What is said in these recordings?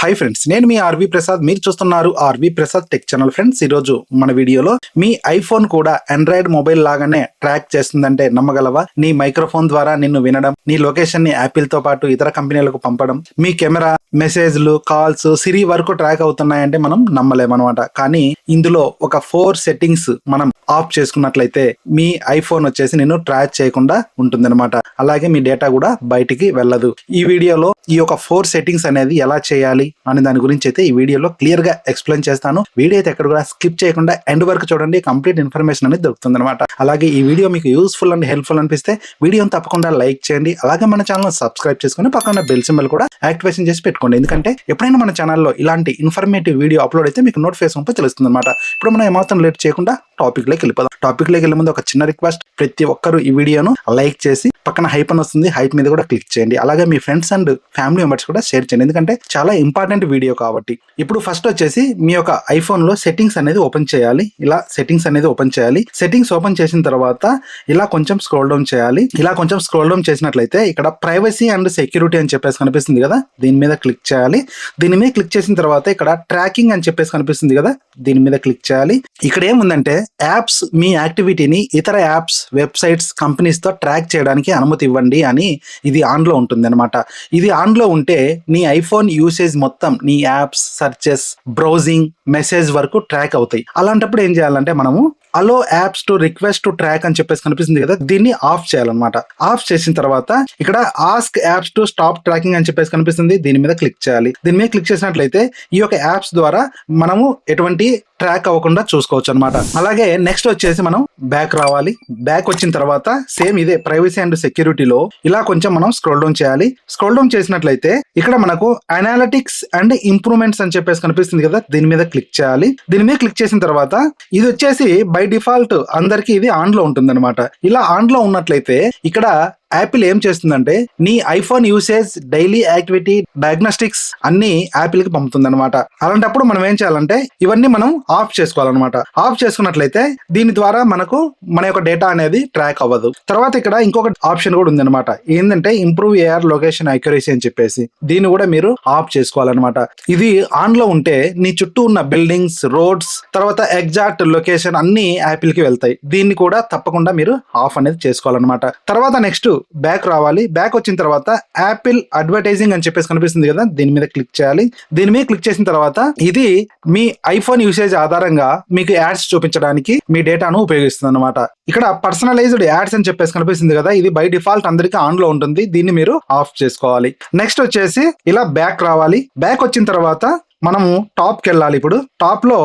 Hi friends, నేను మీ RV Prasad. మీరు చూస్తున్నారు RV Prasad tech channel. Friends, ఈ రోజు మన వీడియోలో మీ ఐఫోన్ కూడా ఆండ్రాయిడ్ మొబైల్ లాగానే ట్రాక్ చేస్తుందంటే నమ్మగలవా? నీ మైక్రోఫోన్ ద్వారా నిన్ను వినడం, నీ లొకేషన్ ని యాపిల్ తో పాటు ఇతర కంపెనీలకు పంపడం, మీ కెమెరా, మెసేజ్లు, కాల్స్, సిరి వరకు ట్రాక్ అవుతున్నాయంటే మనం నమ్మలేమన్నమాట. కానీ ఇందులో ఒక 4 సెట్టింగ్స్ మనం ఆఫ్ చేసుకున్నట్లయితే మీ ఐఫోన్ వచ్చేసి నిన్ను ట్రాక్ చేయకుండా ఉంటుందన్నమాట. అలాగే మీ డేటా కూడా బయటికి వెళ్ళదు. ఈ వీడియోలో ఈ యొక్క 4 సెట్టింగ్స్ అనేది ఎలా చేయాలి అనే దాని గురించి అయితే ఈ వీడియోలో క్లియర్ గా ఎక్స్ప్లెయిన్ చేస్తాను. వీడియో అయితే ఎక్కడ కూడా స్కిప్ చేయకుండా ఎండ్ వరకు చూడండి. కంప్లీట్ ఇన్ఫర్మేషన్ అనేది దొరుకుతుంది అనమాట. అలాగే ఈ వీడియో మీకు యూస్ఫుల్ అండ్ హెల్ప్ఫుల్ అనిపిస్తే వీడియోని తప్పకుండా లైక్ చేయండి. అలాగే మన ఛానల్ సబ్స్క్రైబ్ చేసుకుని పక్కన బెల్ సింబల్ కూడా యాక్టివేషన్ చేసి పెట్టుకోండి. ఎందుకంటే ఎప్పుడైనా మన ఛానల్లో ఇలాంటి ఇన్ఫర్మేటివ్ వీడియో అప్లోడ్ అయితే మీకు నోటిఫికేషన్ తెలుస్తుంది అనమాట. ఇప్పుడు మనం ఏమాత్రం లేట్ చేయకుండా టాపిక్ లోకి వెళ్ళిపోదాం. టాపిక్ లోకి వెళ్ళే ముందు ఒక చిన్న రిక్వెస్ట్, ప్రతి ఒక్కరు ఈ వీడియోను లైక్ చేసి పక్కన హైప్ అని వస్తుంది, హైప్ మీద కూడా క్లిక్ చేయండి. అలాగే మీ ఫ్రెండ్స్ అండ్ ఫ్యామిలీ మెంబర్స్ కూడా షేర్ చేయండి, ఎందుకంటే చాలా ఇంపార్టెంట్ వీడియో కాబట్టి. ఇప్పుడు ఫస్ట్ వచ్చేసి మీ యొక్క ఐఫోన్ లో సెట్టింగ్స్ అనేది ఓపెన్ చేయాలి. ఇలా సెట్టింగ్స్ అనేది ఓపెన్ చేయాలి. సెట్టింగ్స్ ఓపెన్ చేసిన తర్వాత ఇలా కొంచెం స్క్రోల్ డౌన్ చేయాలి. ఇలా కొంచెం స్క్రోల్ డౌన్ చేసినట్లయితే ఇక్కడ ప్రైవసీ అండ్ సెక్యూరిటీ అని చెప్పేసి కనిపిస్తుంది కదా, దీని మీద క్లిక్ చేయాలి. దీని మీద క్లిక్ చేసిన తర్వాత ఇక్కడ ట్రాకింగ్ అని చెప్పేసి కనిపిస్తుంది కదా, దీని మీద క్లిక్ చేయాలి. ఇక్కడ ఏముందంటే యాప్స్ మీ యాక్టివిటీని ఇతర యాప్స్, వెబ్సైట్స్, కంపెనీస్ తో ట్రాక్ చేయడానికి అనుమతి ఇవ్వండి అని ఇది ఆన్ లో ఉంటుంది అనమాట. ఇది ఆన్ లో ఉంటే నీ ఐఫోన్ యూసేజ్ మొత్తం నీ యాప్స్, సర్చెస్, బ్రౌజింగ్, మెసేజ్ వరకు ట్రాక్ అవుతాయి. అలాంటప్పుడు ఏం చేయాలంటే మనము allow apps to request to track అని చెప్పేసి కనిపిస్తుంది కదా, దీన్ని ఆఫ్ చేయాలన్నమాట. ఆఫ్ చేసిన తర్వాత ఇక్కడ ask apps to stop tracking అని చెప్పేసి కనిపిస్తుంది, దీని మీద క్లిక్ చేయాలి. దీని మీద క్లిక్ చేసినట్లయితే ఈ యొక్క యాప్స్ ద్వారా మనము ఎటువంటి ట్రాక్ అవ్వకుండా చూసుకోవచ్చు అనమాట. అలాగే నెక్స్ట్ వచ్చేసి మనం బ్యాక్ రావాలి. బ్యాక్ వచ్చిన తర్వాత సేమ్ ఇదే ప్రైవసీ అండ్ సెక్యూరిటీలో ఇలా కొంచెం మనం స్క్రోల్ డౌన్ చేయాలి. స్క్రోల్ డౌన్ చేసినట్లయితే ఇక్కడ మనకు అనాలిటిక్స్ అండ్ ఇంప్రూవ్మెంట్స్ అని చెప్పేసి కనిపిస్తుంది కదా, దీని మీద క్లిక్ చేయాలి. దీని మీద క్లిక్ చేసిన తర్వాత ఇది వచ్చేసి బై డిఫాల్ట్ అందరికి ఇది ఆన్ లో ఉంటుంది అనమాట. ఇలా ఆన్ లో ఉన్నట్లయితే ఇక్కడ యాపిల్ ఏం చేస్తుందంటే నీ iPhone usage, daily activity, diagnostics అన్ని యాపిల్ కి పంపుతుంది అనమాట. అలాంటప్పుడు మనం ఏం చేయాలంటే ఇవన్నీ మనం ఆఫ్ చేసుకోవాలన్నమాట. ఆఫ్ చేసుకున్నట్లయితే దీని ద్వారా మనకు మన యొక్క డేటా అనేది ట్రాక్ అవ్వదు. తర్వాత ఇక్కడ ఇంకొక ఆప్షన్ కూడా ఉంది అనమాట, ఏంటంటే ఇంప్రూవ్ ఏఆర్ లొకేషన్ అక్యురసీ అని చెప్పేసి, దీన్ని కూడా మీరు ఆఫ్ చేసుకోవాలన్నమాట. ఇది ఆన్ లో ఉంటే నీ చుట్టూ ఉన్న బిల్డింగ్స్, రోడ్స్, తర్వాత ఎగ్జాక్ట్ లొకేషన్ అన్ని యాపిల్ కి వెళ్తాయి. దీన్ని కూడా తప్పకుండా మీరు ఆఫ్ అనేది చేసుకోవాలన్నమాట. తర్వాత నెక్స్ట్ బ్యాక్ రావాలి. బ్యాక్ వచ్చిన తర్వాత యాపిల్ అడ్వర్టైజింగ్ అని చెప్పేసి కనిపిస్తుంది కదా, దీని మీద క్లిక్ చేయాలి. దీని మీద క్లిక్ చేసిన తర్వాత ఇది మీ ఐఫోన్ యూసేజ్ ఆధారంగా మీకు యాడ్స్ చూపించడానికి మీ డేటాను ఉపయోగిస్తుంది అనమాట. ఇక్కడ పర్సనలైజ్డ్ యాడ్స్ అని చెప్పేసి కనిపిస్తుంది కదా, ఇది బై డిఫాల్ట్ అందరికి ఆన్ లో ఉంటుంది, దీన్ని మీరు ఆఫ్ చేసుకోవాలి. నెక్స్ట్ వచ్చేసి ఇలా బ్యాక్ రావాలి. బ్యాక్ వచ్చిన తర్వాత మనము టాప్ కి వెళ్ళాలి. ఇప్పుడు టాప్ లో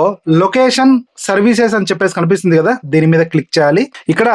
లొకేషన్ సర్వీసెస్ అని చెప్పేసి కనిపిస్తుంది కదా, దీని మీద క్లిక్ చేయాలి. ఇక్కడ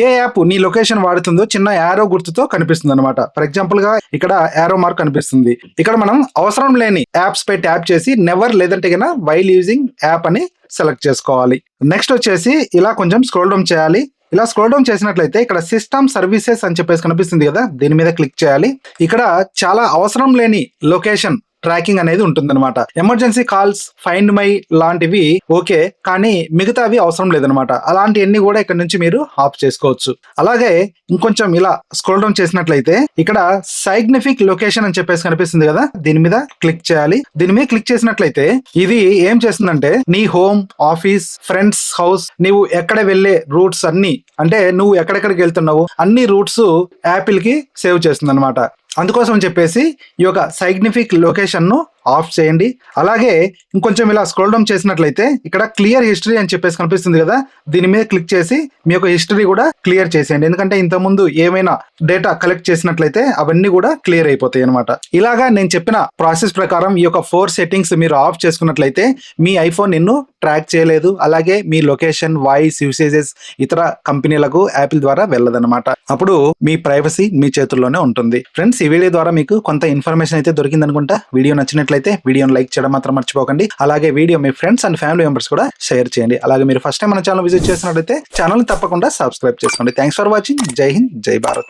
ఏ యాప్ నీ లొకేషన్ వాడుతుందో చిన్న యారో గుర్తుతో కనిపిస్తుంది అనమాట. ఫర్ ఎగ్జాంపుల్ గా ఇక్కడ యారో మార్క్ కనిపిస్తుంది. ఇక్కడ మనం అవసరం లేని యాప్స్ పై ట్యాప్ చేసి నెవర్ లేదంటే కన్నా వైల్ యూజింగ్ యాప్ అని సెలెక్ట్ చేసుకోవాలి. నెక్స్ట్ వచ్చేసి ఇలా కొంచెం స్క్రోల్ డౌన్ చేయాలి. ఇలా స్క్రోల్ డౌన్ చేసినట్లయితే ఇక్కడ సిస్టమ్ సర్వీసెస్ అని చెప్పేసి కనిపిస్తుంది కదా, దీని మీద క్లిక్ చేయాలి. ఇక్కడ చాలా అవసరం లేని లొకేషన్ ట్రాకింగ్ అనేది ఉంటుందన్నమాట. ఎమర్జెన్సీ కాల్స్, ఫైండ్ మై లాంటివి ఓకే, కానీ మిగతావి అవసరం లేదనమాట. అలాంటివన్నీ కూడా ఇక్కడ నుంచి మీరు ఆఫ్ చేసుకోవచ్చు. అలాగే ఇంకొంచెం ఇలా స్క్రోల్ డౌన్ చేసినట్లయితే ఇక్కడ సైగ్నిఫిక్ లొకేషన్ అని చెప్పేసి కనిపిస్తుంది కదా, దీని మీద క్లిక్ చేయాలి. దీని మీద క్లిక్ చేసినట్లయితే ఇది ఏం చేస్తుందంటే నీ హోమ్, ఆఫీస్, ఫ్రెండ్స్ హౌస్, నీవు ఎక్కడ వెళ్లే రూట్స్ అన్ని, అంటే నువ్వు ఎక్కడెక్కడికి వెళ్తున్నావు అన్ని రూట్స్ యాపిల్ కి సేవ్ చేస్తుంది అనమాట. అందుకోసం చెప్పేసి ఈ యొక్క సైగ్నిఫిక్ లొకేషన్ ను ఆఫ్ చేయండి. అలాగే ఇంకొంచెం ఇలా స్క్రోల్ డౌన్ చేసినట్లయితే ఇక్కడ క్లియర్ హిస్టరీ అని చెప్పేసి కనిపిస్తుంది కదా, దీని మీద క్లిక్ చేసి మీ యొక్క హిస్టరీ కూడా క్లియర్ చేసేయండి. ఎందుకంటే ఇంతకుముందు ఏమైనా డేటా కలెక్ట్ చేసినట్లయితే అవన్నీ కూడా క్లియర్ అయిపోతాయి అనమాట. ఇలాగా నేను చెప్పిన ప్రాసెస్ ప్రకారం ఈ యొక్క 4 సెట్టింగ్స్ మీరు ఆఫ్ చేసుకున్నట్లయితే మీ ఐఫోన్ నిన్ను ట్రాక్ చేయలేదు. అలాగే మీ లొకేషన్, వాయిస్, యూసేజెస్ ఇతర కంపెనీలకు యాపిల్ ద్వారా వెళ్ళదన్నమాట. అప్పుడు మీ ప్రైవసీ మీ చేతుల్లోనే ఉంటుంది. ఫ్రెండ్స్, ఈ వీడియో ద్వారా మీకు కొంత ఇన్ఫర్మేషన్ అయితే దొరికింది అనుకుంటా. వీడియో నచ్చినట్లయితే వీడియోని లైక్ చేయడం మాత్రం మర్చిపోకండి. అలాగే video me friends and family members కూడా షేర్ చేయండి. అలాగే మీరు ఫస్ట్ టైం మన ఛానల్ విజిట్ చేసినట్లయితే ఛానల్ తప్పకుండా సబ్స్క్రైబ్ చేసుకోండి. Thanks for watching. జై హింద్, జై భారత్.